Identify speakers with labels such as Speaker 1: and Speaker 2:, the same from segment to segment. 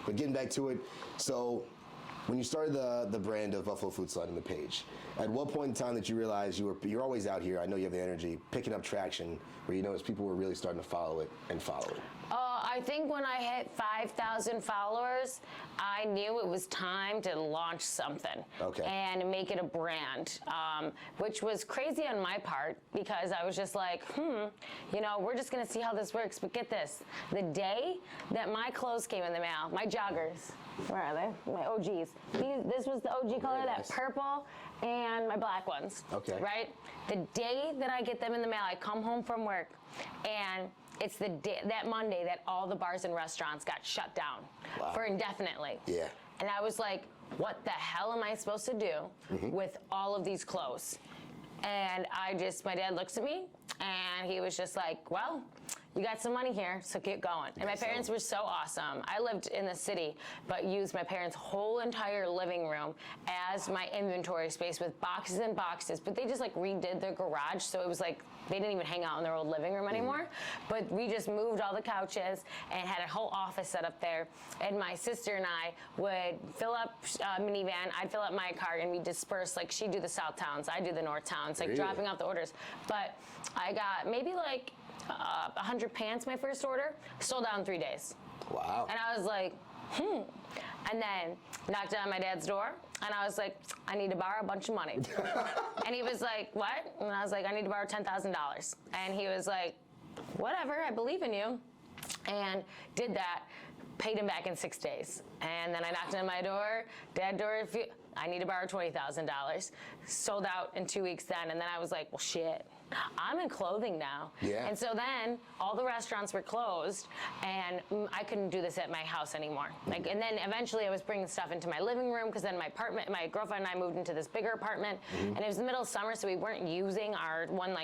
Speaker 1: But getting back to it, so when you started the brand of Buffalo Food Slut and the page, at what point in time did you realize you're always out here, I know you have the energy, picking up traction, where you noticed people were really starting to follow it?
Speaker 2: I think when I hit 5,000 followers, I knew it was time to launch something and make it a brand, which was crazy on my part because I was just like, we're just gonna see how this works. But get this, the day that my clothes came in the mail, my joggers, where are they? My OGs. This was the OG color, that purple, and my black ones. Okay. Right? The day that I get them in the mail, I come home from work, and it's the day, that Monday, that all the bars and restaurants got shut down for indefinitely. Yeah. And I was like, what the hell am I supposed to do with all of these clothes? And my dad looks at me, and he was just like, well, you got some money here, so get going. And my parents were so awesome. I lived in the city, but used my parents' whole entire living room as my inventory space with boxes and boxes. But they just like redid their garage, so it was like they didn't even hang out in their old living room anymore. But we just moved all the couches and had a whole office set up there. And my sister and I would fill up minivan, I'd fill up my cart, and we disperse. Like she'd do the south towns, I'd do the north towns, like dropping off the orders. But I got maybe like 100 pants my first order, sold out in 3 days. Wow. And I was like, And then knocked on my dad's door, and I was like, I need to borrow a bunch of money. And he was like, what? And I was like, I need to borrow $10,000. And he was like, whatever, I believe in you. And did that, paid him back in 6 days. And then I knocked on my door, dad door, I need to borrow $20,000. Sold out in 2 weeks then, and then I was like, well, shit, I'm in clothing now. Yeah. And so then all the restaurants were closed, and I couldn't do this at my house anymore. Like, and then eventually I was bringing stuff into my living room, because then my girlfriend and I moved into this bigger apartment, and it was the middle of summer, so we weren't using our one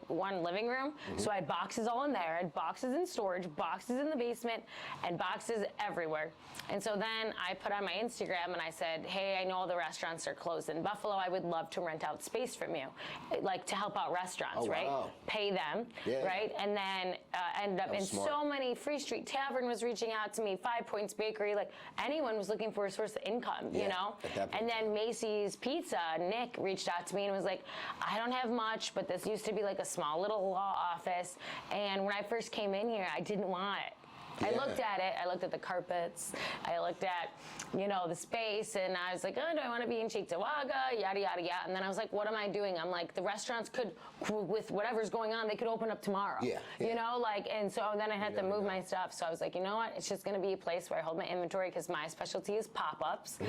Speaker 2: one living room. So I had boxes all in there, I had boxes in storage, boxes in the basement, and boxes everywhere. And so then I put on my Instagram and I said, hey, I know all the restaurants are closed in Buffalo. I would love to rent out space from you, like to help out restaurants, right? Pay them, right? And then ended up in so many. Free Street Tavern was reaching out to me, 5 Points Bakery, like anyone was looking for a source of income, you know? And then Macy's Pizza, Nick reached out to me and was like, I don't have much, but this used to be like a small little law office. And when I first came in here, I didn't want it. I looked at it, I looked at the carpets, I looked at, the space, and I was like, oh, do I want to be in Cheektowaga, yada, yada, yada. And then I was like, what am I doing? I'm like, the restaurants could, with whatever's going on, they could open up tomorrow. And so then I had to move my stuff. So I was like, you know what? It's just going to be a place where I hold my inventory, because my specialty is pop-ups.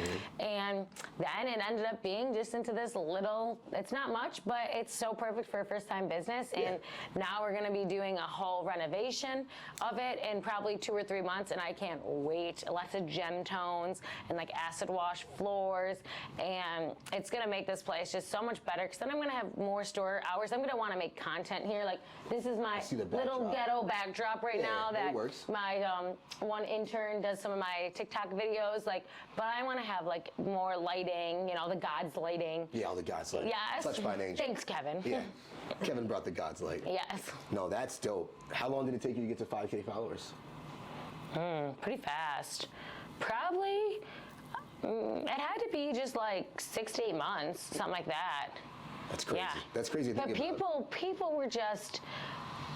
Speaker 2: And then it ended up being just into this little, it's not much, but it's so perfect for a first-time business. And now we're going to be doing a whole renovation of it in probably 2 or 3 months, and I can't wait. Lots of gem tones and like acid wash floors, and it's gonna make this place just so much better, because then I'm gonna have more store hours. I'm gonna want to make content here. Like, this is my little ghetto backdrop right now that my one intern does some of my TikTok videos, but I want to have like more lighting, the God's lighting. Yeah, all the God's lighting. Yes. Touched by an angel. Thanks, Kevin. Yeah. Kevin brought the God's light. Yes. No, that's dope. How long did it take you to get to 5K followers? Pretty fast. Probably, it had to be just like 6 to 8 months, something like that. That's crazy. Yeah. That's crazy to think about. But people were just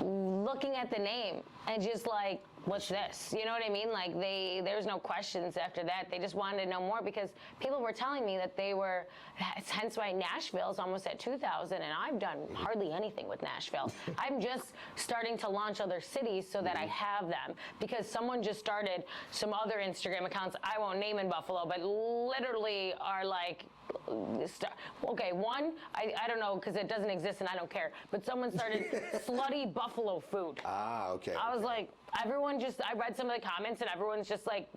Speaker 2: looking at the name and just like, what's this? You know what I mean? Like, there was no questions after that. They just wanted to know more, because people were telling me that they were, hence why Nashville's almost at 2,000, and I've done hardly anything with Nashville. I'm just starting to launch other cities so that I have them, because someone just started some other Instagram accounts I won't name in Buffalo, but literally are like, okay, one, I don't know, because it doesn't exist and I don't care, but someone started Slutty Buffalo Food. Ah, okay. I was like, I read some of the comments, and everyone's just like,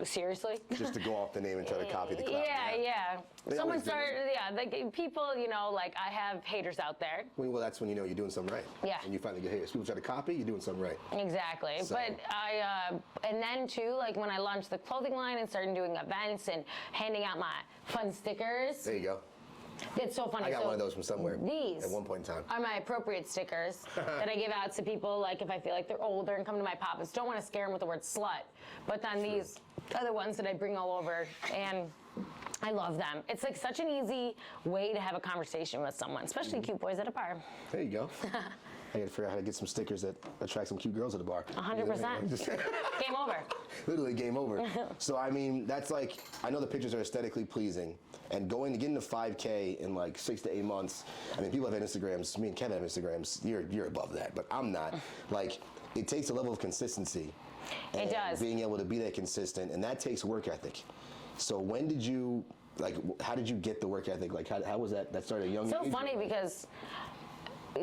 Speaker 2: seriously? Just to go off the name and try to copy the cloud. Yeah. Someone started, like people, like I have haters out there. Well, that's when you know you're doing something right. Yeah. And you finally get haters. People try to copy, you're doing something right. Exactly. So. But and then too, like when I launched the clothing line and started doing events and handing out my fun stickers. There you go. It's so funny. I got one of those from somewhere. These at one point in time are my appropriate stickers that I give out to people, like if I feel like they're older and come to my pop-ups. Don't want to scare them with the word slut, but then these are the ones that I bring all over, and I love them. It's like such an easy way to have a conversation with someone, especially cute boys at a bar.
Speaker 1: There you go. I gotta figure out how to get some stickers that attract some cute girls at the bar.
Speaker 2: 100%. Game over.
Speaker 1: Literally game over. So I mean, that's like, I know the pictures are aesthetically pleasing, and getting to 5K in like 6 to 8 months. I mean, people have Instagrams. Me and Kevin have Instagrams. You're above that, but I'm not. Like, it takes a level of consistency.
Speaker 2: It does.
Speaker 1: Being able to be that consistent, and that takes work ethic. So when did you, like, how did you get the work ethic? Like, how was that? That started at a young age?
Speaker 2: So funny because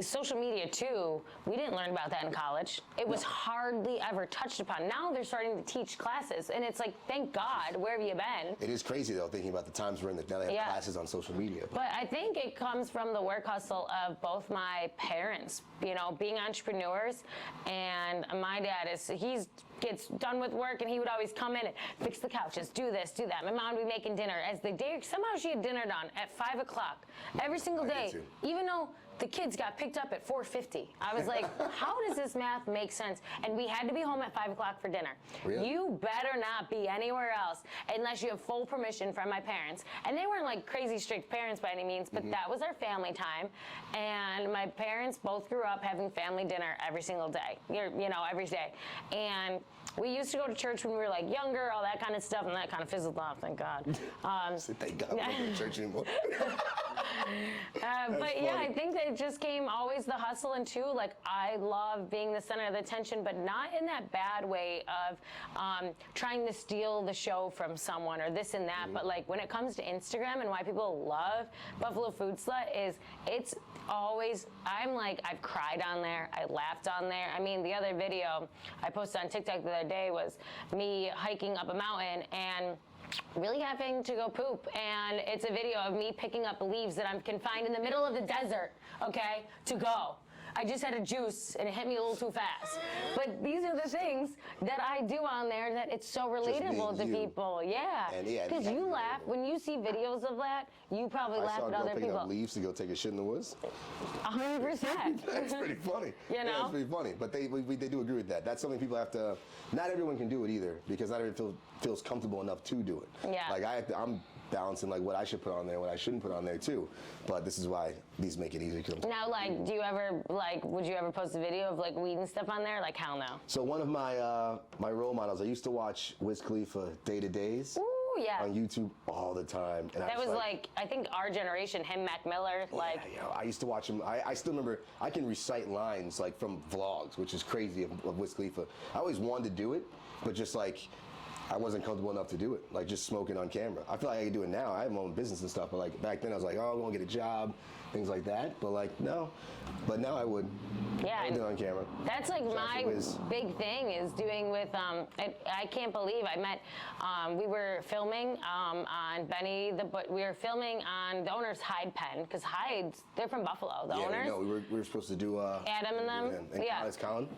Speaker 2: social media too, we didn't learn about that in college. It was hardly ever touched upon. Now they're starting to teach classes, and it's like, thank God, where have you been?
Speaker 1: It is crazy though, thinking about the times we're in, that now they have classes on social media.
Speaker 2: But I think it comes from the work hustle of both my parents, you know, being entrepreneurs, and my dad gets done with work, and he would always come in and fix the couches, do this, do that. My mom would be making dinner as the day, somehow she had dinner done at 5 o'clock every single day, even though the kids got picked up at 4:50. I was like, how does this math make sense? And we had to be home at 5 o'clock for dinner.
Speaker 1: Really?
Speaker 2: You better not be anywhere else unless you have full permission from my parents. And they weren't like crazy strict parents by any means, but that was our family time. And my parents both grew up having family dinner every single day, you know, every day. And we used to go to church when we were like younger, all that kind of stuff, and that kind of fizzled off, thank God.
Speaker 1: Thank God we don't go to church anymore.
Speaker 2: But yeah, I think that it just came always the hustle, and too, like, I love being the center of the attention, but not in that bad way of trying to steal the show from someone or this and that. But like when it comes to Instagram and why people love Buffalo Food Slut is it's always, I've cried on there, I laughed on there. I mean, the other video I posted on TikTok the other day was me hiking up a mountain and really having to go poop, and it's a video of me picking up leaves that I'm confined in the middle of the desert, okay, to go. I just had a juice and it hit me a little too fast. But these are the things that I do on there that it's so relatable to people. Yeah. Because you laugh when you see videos of that, you probably laugh at other people.
Speaker 1: Up leaves to go take a shit in the woods.
Speaker 2: 100%.
Speaker 1: That's pretty funny.
Speaker 2: You know?
Speaker 1: Yeah, that's pretty funny. But they do agree with that. That's something people have to, not everyone can do it either, because not everyone feels comfortable enough to do it.
Speaker 2: Yeah.
Speaker 1: Like I'm balancing like what I should put on there, what I shouldn't put on there too. But this is why these make it easier.
Speaker 2: Now, like, do you ever, like, would you ever post a video of like weed and stuff on there? Like, hell no.
Speaker 1: So one of my my role models, I used to watch Wiz Khalifa Day to Days.
Speaker 2: Ooh, yeah.
Speaker 1: On YouTube all the time. And
Speaker 2: that was like, I think our generation, him, Mac Miller, like.
Speaker 1: Yeah, I used to watch him. I still remember, I can recite lines like from vlogs, which is crazy, of Wiz Khalifa. I always wanted to do it, but just like, I wasn't comfortable enough to do it, like just smoking on camera. I feel like I can do it now. I have my own business and stuff, but like back then I was like, oh, I want to get a job, things like that. But like, no. But now I would.
Speaker 2: Yeah.
Speaker 1: I would do it on camera.
Speaker 2: That's like my big thing is doing with, I can't believe I met, we were filming on Benny, we were filming on the owner's hide pen, because hides, they're from Buffalo, the owners.
Speaker 1: No, we were supposed to do.
Speaker 2: Adam and them.
Speaker 1: And it's Colin.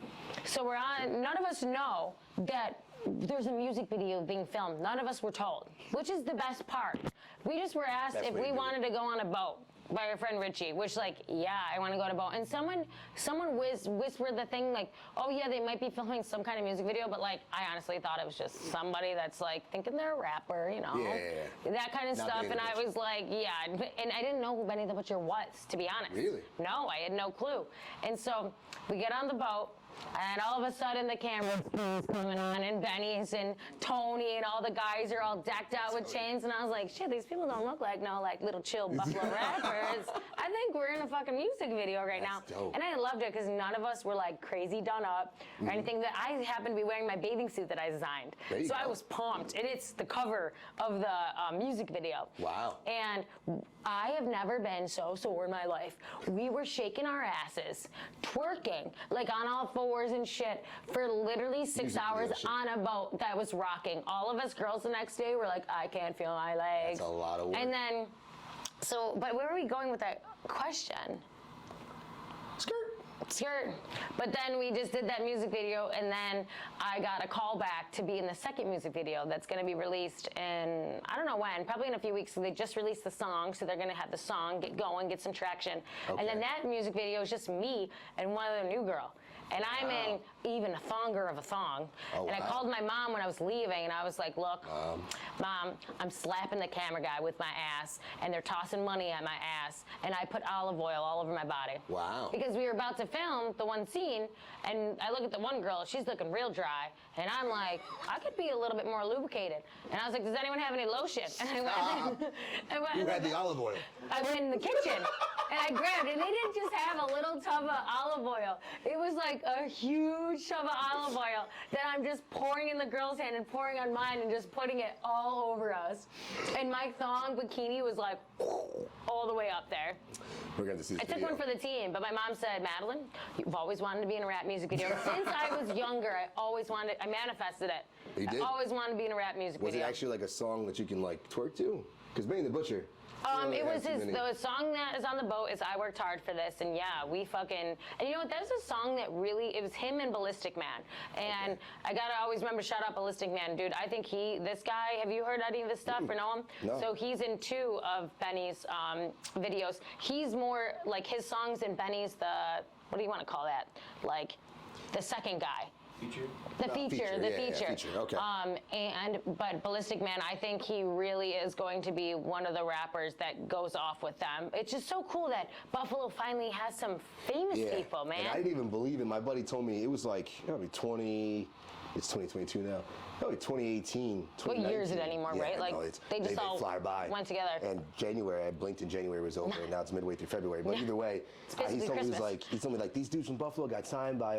Speaker 2: So we're on, none of us know that there's a music video being filmed. None of us were told, which is the best part. We just were asked if we wanted to go on a boat by our friend Richie, which like, yeah, I want to go on a boat. And someone whispered the thing like, oh yeah, they might be filming some kind of music video, but like, I honestly thought it was just somebody that's like thinking they're a rapper, you know, that kind of stuff. And I was like, yeah, and I didn't know who Benny the Butcher was, to be honest.
Speaker 1: Really?
Speaker 2: No, I had no clue. And so we get on the boat, and all of a sudden the camera's coming on, and Benny's and Tony and all the guys are all decked out with chains, and I was like, shit, these people don't look like no like little chill Buffalo rappers. I think we're in a fucking music video right now.
Speaker 1: Dope.
Speaker 2: And I loved it because none of us were like crazy done up or anything. That I happened to be wearing my bathing suit that I designed. So I was pumped, and it's the cover of the music video.
Speaker 1: Wow.
Speaker 2: And I have never been so sore in my life. We were shaking our asses, twerking, like on all fours and shit, for literally 6 hours on a boat that was rocking. All of us girls the next day were like, I can't feel my legs.
Speaker 1: That's a lot of work.
Speaker 2: And then, but where are we going with that question? Skirt. But then we just did that music video, and then I got a call back to be in the second music video that's going to be released in, I don't know when, probably in a few weeks. So they just released the song, so they're going to have the song get going, get some traction. Okay. And then that music video is just me and one other new girl. And I'm in even a thonger of a thong.
Speaker 1: Oh,
Speaker 2: and I called my mom when I was leaving, and I was like, look, Mom, I'm slapping the camera guy with my ass, and they're tossing money at my ass, and I put olive oil all over my body.
Speaker 1: Wow.
Speaker 2: Because we were about to film the one scene, and I look at the one girl, she's looking real dry, and I'm like, I could be a little bit more lubricated. And I was like, does anyone have any lotion? And I went,
Speaker 1: You had the olive oil.
Speaker 2: I went in the kitchen, and I grabbed, and they didn't just have a little tub of olive oil. It was like a huge tub of olive oil that I'm just pouring in the girl's hand and pouring on mine and just putting it all over us. And my thong bikini was like all the way up there.
Speaker 1: We're going to see this
Speaker 2: I took one for the team, but my mom said, Madeline, you've always wanted to be in a rap music video. Since I was younger, I manifested it.
Speaker 1: You did?
Speaker 2: I always wanted to be in a rap music video.
Speaker 1: Was it actually like a song that you can like twerk to? Because Benny the Butcher.
Speaker 2: It was the song that is on the boat is I Worked Hard for This, and yeah, we fucking, and you know what, that was a song that really, it was him and Ballistic Man, and I gotta always remember, shout out Ballistic Man, dude, I think this guy, have you heard any of his stuff or know him?
Speaker 1: No.
Speaker 2: So he's in 2 of Benny's videos. He's more, like his songs in Benny's what do you want to call that? Like, the second guy.
Speaker 3: Feature?
Speaker 2: The feature.
Speaker 1: Yeah, feature. Okay.
Speaker 2: But Ballistic Man, I think he really is going to be one of the rappers that goes off with them. It's just so cool that Buffalo finally has some famous people, man.
Speaker 1: And I didn't even believe it. My buddy told me it was like, it's 2022 now. Probably 2018, 2019.
Speaker 2: What year is it anymore, right? Like, they just all
Speaker 1: fly by.
Speaker 2: went together.
Speaker 1: And January, I blinked and January was over, and now it's midway through February. But either way, he told me these dudes from Buffalo got signed by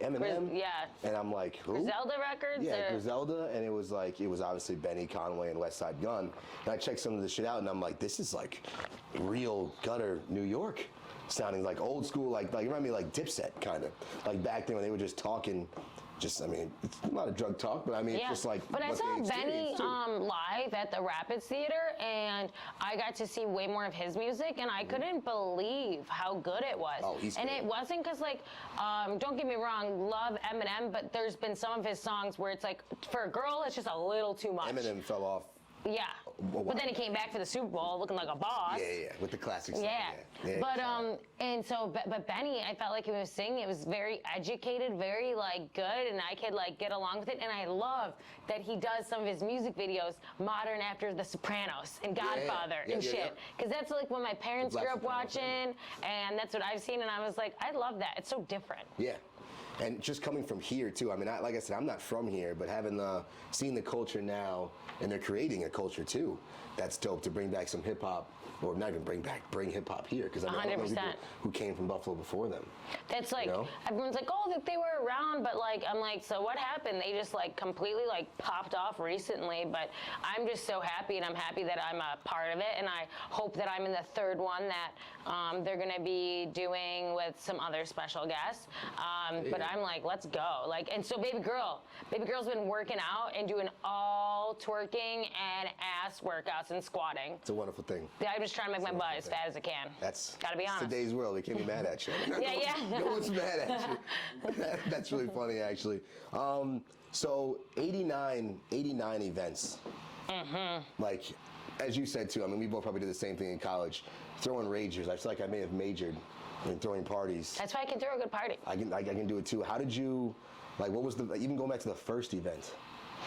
Speaker 1: Eminem. And I'm like, who?
Speaker 2: Griselda Records?
Speaker 1: Yeah, Griselda, and it was obviously Benny, Conway, and West Side Gun. And I checked some of the shit out, and I'm like, this is like real gutter New York, sounding like old school, like it reminded me like Dipset, kind of. Like back then when they were just talking. It's a lot of drug talk, but I mean, it's just like.
Speaker 2: But I saw Benny live at the Rapids Theater, and I got to see way more of his music, and I couldn't believe how good it was.
Speaker 1: Oh, he's
Speaker 2: and
Speaker 1: good.
Speaker 2: it wasn't because, like, don't get me wrong, love Eminem, but there's been some of his songs where it's like, for a girl, it's just a little too much.
Speaker 1: Eminem fell off.
Speaker 2: Yeah. But then he came back for the Super Bowl looking like a boss.
Speaker 1: Yeah, with the classics.
Speaker 2: Yeah. But and so but Benny, I felt like he was singing, it was very educated, very like good, and I could like get along with it. And I love that he does some of his music videos modern after The Sopranos and Godfather and shit. Because that's like what my parents grew up watching, and that's what I've seen, and I was like, I love that. It's so different.
Speaker 1: Yeah. And just coming from here too. I mean, like I said, I'm not from here, but seeing the culture now, and they're creating a culture too. That's dope to bring back some hip hop, or not even bring hip hop here, because I know
Speaker 2: 100%.
Speaker 1: people who came from Buffalo before them.
Speaker 2: That's like, everyone's like, oh, they were around, but like, I'm like, so what happened? They just like completely like popped off recently, but I'm just so happy, and I'm happy that I'm a part of it, and I hope that I'm in the 3rd one that they're gonna be doing with some other special guests. But I'm like, let's go. Like, and so baby girl's been working out and doing all twerking and ass workouts and squatting.
Speaker 1: It's a wonderful thing.
Speaker 2: I'm just trying to make my butt as fat as I can.
Speaker 1: That's
Speaker 2: gotta be honest.
Speaker 1: Today's world. They can't be mad at you. No one's mad at you. That's really funny, actually. So 89 events. Like, as you said too, I mean, we both probably did the same thing in college. Throwing ragers. I feel like I may have majored in throwing parties.
Speaker 2: That's why I can throw a good party.
Speaker 1: I can do it too. How did you, like, what was even going back to the first event?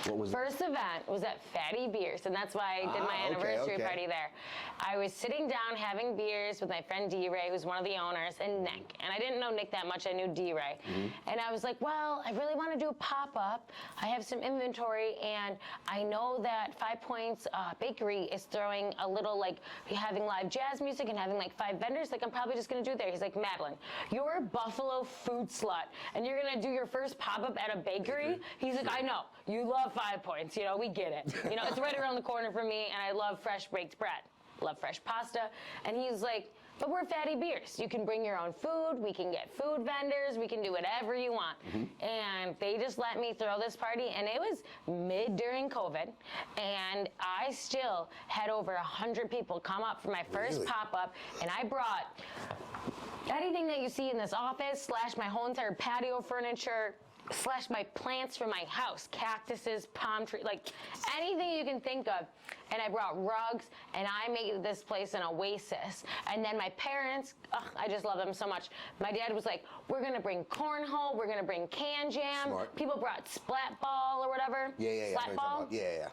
Speaker 1: What was
Speaker 2: First event was at Fatty Beers, and that's why I did my anniversary party there. I was sitting down having beers with my friend D-Ray, who's one of the owners, and Nick. And I didn't know Nick that much, I knew D-Ray. And I was like, well, I really want to do a pop-up. I have some inventory, and I know that 5 Points Bakery is throwing a little, like, having live jazz music and having like 5 vendors. Like, I'm probably just going to do it there. He's like, Madeline, you're a Buffalo food slut, and you're going to do your first pop-up at a bakery? He's like, I know. You love 5 Points, we get it. It's right around the corner for me, and I love fresh baked bread. Love fresh pasta. And he's like, but we're Fatty Beers. You can bring your own food. We can get food vendors. We can do whatever you want. And they just let me throw this party, and it was during COVID, and I still had over 100 people come up for my first pop-up, and I brought anything that you see in this office / my whole entire patio furniture, slashed my plants from my house, cactuses, palm tree, like anything you can think of. And I brought rugs, and I made this place an oasis. And then my parents, I just love them so much. My dad was like, we're gonna bring cornhole, we're gonna bring can jam.
Speaker 1: Smart.
Speaker 2: People brought splat ball or whatever. Splat ball?
Speaker 1: Yeah.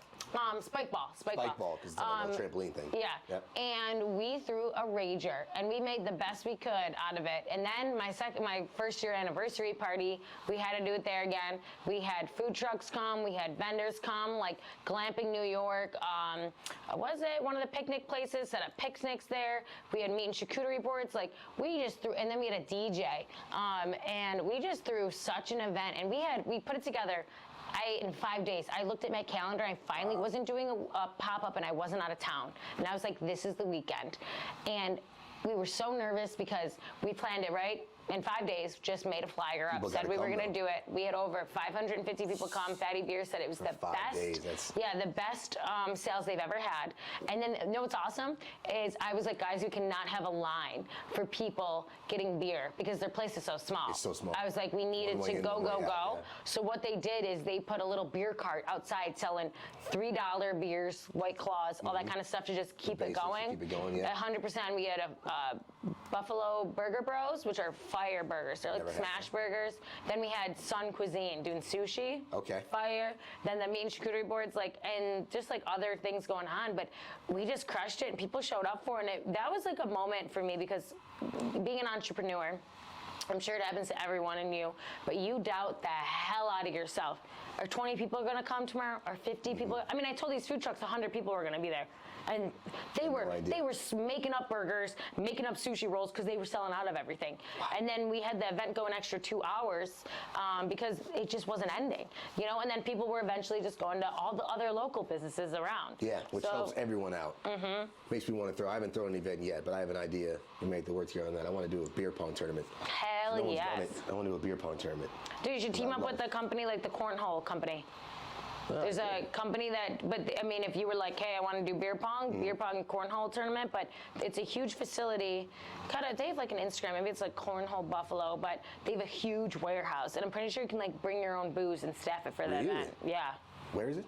Speaker 2: Spike ball.
Speaker 1: Spike ball, because it's a little trampoline thing.
Speaker 2: Yeah.
Speaker 1: Yep.
Speaker 2: And we threw a rager, and we made the best we could out of it. And then my first year anniversary party, we had to do it there again. We had food trucks come, we had vendors come, like Glamping New York. Was it one of the picnic places set up picnics there? We had meat and charcuterie boards. Like we just threw, and then we had a DJ, and we just threw such an event. And we put it together. In 5 days, I looked at my calendar. I finally wasn't doing a pop-up, and I wasn't out of town. And I was like, this is the weekend. And we were so nervous because we planned it, right? In 5 days, just made a flyer up, said we were going to do it. We had over 550 people come. Fatty Beer said it was the best. Yeah, the best sales they've ever had. And then, you know what's awesome is I was like, guys, we cannot have a line for people getting beer because their place is so small.
Speaker 1: It's so small.
Speaker 2: I was like, we needed to go.
Speaker 1: Yeah.
Speaker 2: So what they did is they put a little beer cart outside selling $3 beers, White Claws, all that kind of stuff to just keep it going.
Speaker 1: Keep it going, yeah.
Speaker 2: 100%. We had a Buffalo Burger Bros, which are fire burgers. They're like smash burgers. Then we had Sun Cuisine doing sushi.
Speaker 1: Okay.
Speaker 2: Fire. Then the meat and charcuterie boards, and just like other things going on. But we just crushed it, and people showed up for it. And that was like a moment for me because being an entrepreneur, I'm sure it happens to everyone in you, but you doubt the hell out of yourself. Are 20 people going to come tomorrow? Are 50 people? I mean, I told these food trucks 100 people were going to be there. And they were making up burgers, making up sushi rolls because they were selling out of everything. Wow. And then we had the event go an extra 2 hours because it just wasn't ending, And then people were eventually just going to all the other local businesses around.
Speaker 1: Yeah, which helps everyone out. Mm-hmm. Makes me want to throw. I haven't thrown an event yet, but I have an idea. We make the words here on that. I want to do a beer pong tournament.
Speaker 2: Hell yes.
Speaker 1: I want to do a beer pong tournament.
Speaker 2: Dude, you should team up with a company like the Cornhole Company. There's a company if you were like, hey, I want to do beer pong cornhole tournament, but it's a huge facility. They have like an Instagram, maybe it's like Cornhole Buffalo, but they have a huge warehouse, and I'm pretty sure you can like bring your own booze and staff it for the event. Yeah.
Speaker 1: Where is it?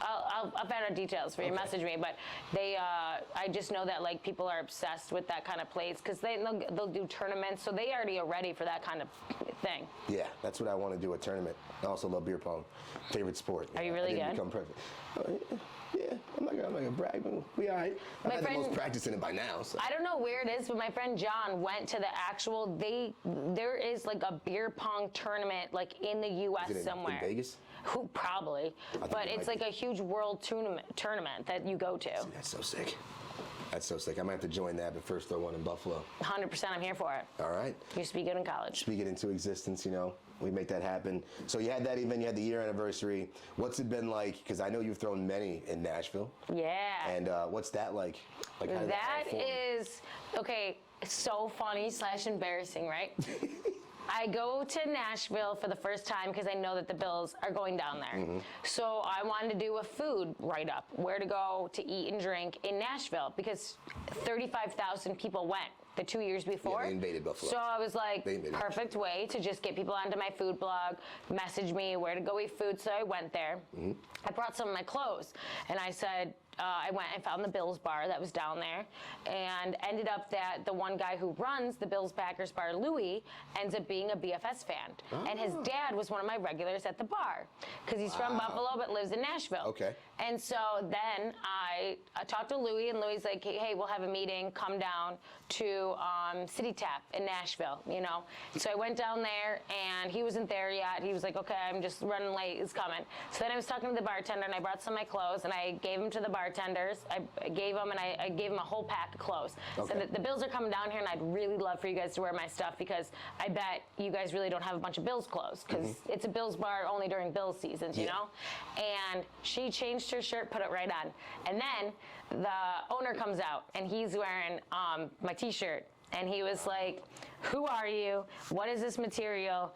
Speaker 2: I'll find out details for you. Message me, but I just know that like people are obsessed with that kind of place because they'll do tournaments, so they already are ready for that kind of thing.
Speaker 1: Yeah, that's what I want to do, a tournament. I also love beer pong, favorite sport.
Speaker 2: Are you really good?
Speaker 1: Become perfect. Yeah, I'm not gonna brag, but we all right. I've had the most practice in it by now. So.
Speaker 2: I don't know where it is, but my friend John went to the actual. There is like a beer pong tournament like in the U.S. somewhere.
Speaker 1: In Vegas?
Speaker 2: Who probably, but it's like a huge world tournament that you go to.
Speaker 1: See, that's so sick. That's so sick. I might have to join that, but first throw one in Buffalo.
Speaker 2: 100%, I'm here for it.
Speaker 1: All right.
Speaker 2: You used to be good in college.
Speaker 1: Speak it into existence, We make that happen. So you had that event, you had the year anniversary. What's it been like? Because I know you've thrown many in Nashville.
Speaker 2: Yeah.
Speaker 1: And what's that like? How did
Speaker 2: that is, okay, so funny / embarrassing, right? I go to Nashville for the first time because I know that the Bills are going down there. Mm-hmm. So I wanted to do a food write-up, where to go to eat and drink in Nashville because 35,000 people went the 2 years before.
Speaker 1: Yeah, they invaded Buffalo.
Speaker 2: So I was like, perfect way to just get people onto my food blog, message me where to go eat food. So I went there. Mm-hmm. I brought some of my clothes, and I said, I went and found the Bills bar that was down there, and ended up that the one guy who runs the Bills Backers bar, Louie, ends up being a BFS fan. Oh. And his dad was one of my regulars at the bar because he's from Buffalo but lives in Nashville.
Speaker 1: Okay.
Speaker 2: And so then I talked to Louie, and Louie's like, hey, we'll have a meeting, come down to City Tap in Nashville, So I went down there, and he wasn't there yet. He was like, okay, I'm just running late, it's coming. So then I was talking to the bartender, and I brought some of my clothes, and I gave them to the bartenders. I gave them a whole pack of clothes. Okay. So the Bills are coming down here, and I'd really love for you guys to wear my stuff because I bet you guys really don't have a bunch of Bills clothes because it's a Bills bar only during Bills seasons, you know? And she changed her shirt, put it right on. And then the owner comes out, and he's wearing my T-shirt. And he was like, who are you? What is this material?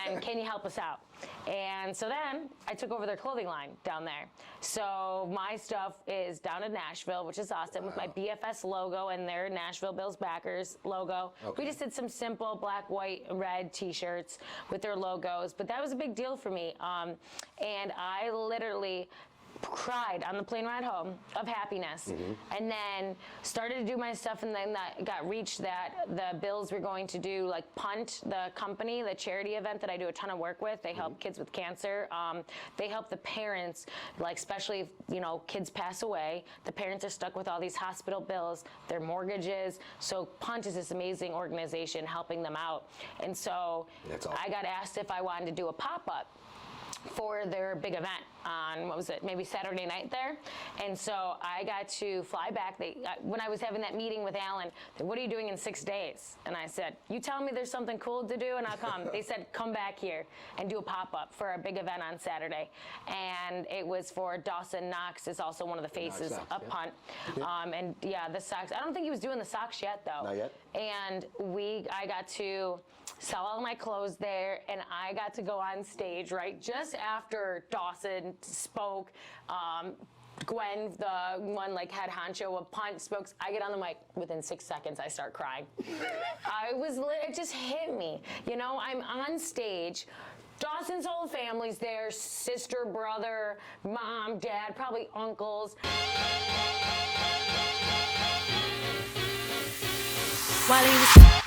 Speaker 2: And can you help us out? And so then I took over their clothing line down there. So my stuff is down in Nashville, which is awesome, with my BFS logo and their Nashville Bills backers logo.
Speaker 1: Okay.
Speaker 2: We just did some simple black, white, red t-shirts with their logos, but that was a big deal for me. And I literally cried on the plane ride home of happiness, and then started to do my stuff, and then that got reached that the Bills were going to do like Punt, the company, the charity event that I do a ton of work with. They help kids with cancer. They help the parents, like especially if, you know, kids pass away, the parents are stuck with all these hospital bills, their mortgages. So Punt is this amazing organization helping them out. And so
Speaker 1: That's awesome.
Speaker 2: I got asked if I wanted to do a pop-up for their big event on, what was it, maybe Saturday night there. And so I got to fly back. When I was having that meeting with Alan, what are you doing in 6 days? And I said, you tell me there's something cool to do and I'll come. They said, come back here and do a pop-up for a big event on Saturday. And it was for Dawson Knox, is also one of the faces of Punt. And yeah, the socks. I don't think he was doing the socks yet though.
Speaker 1: Not yet?
Speaker 2: And I got to sell all my clothes there, and I got to go on stage right just after Dawson spoke. Gwen, the one like head honcho of Punt, spoke. I get on the mic, within 6 seconds I start crying. It just hit me. You know, I'm on stage. Dawson's whole family's there, sister, brother, mom, dad, probably uncles.
Speaker 3: While he was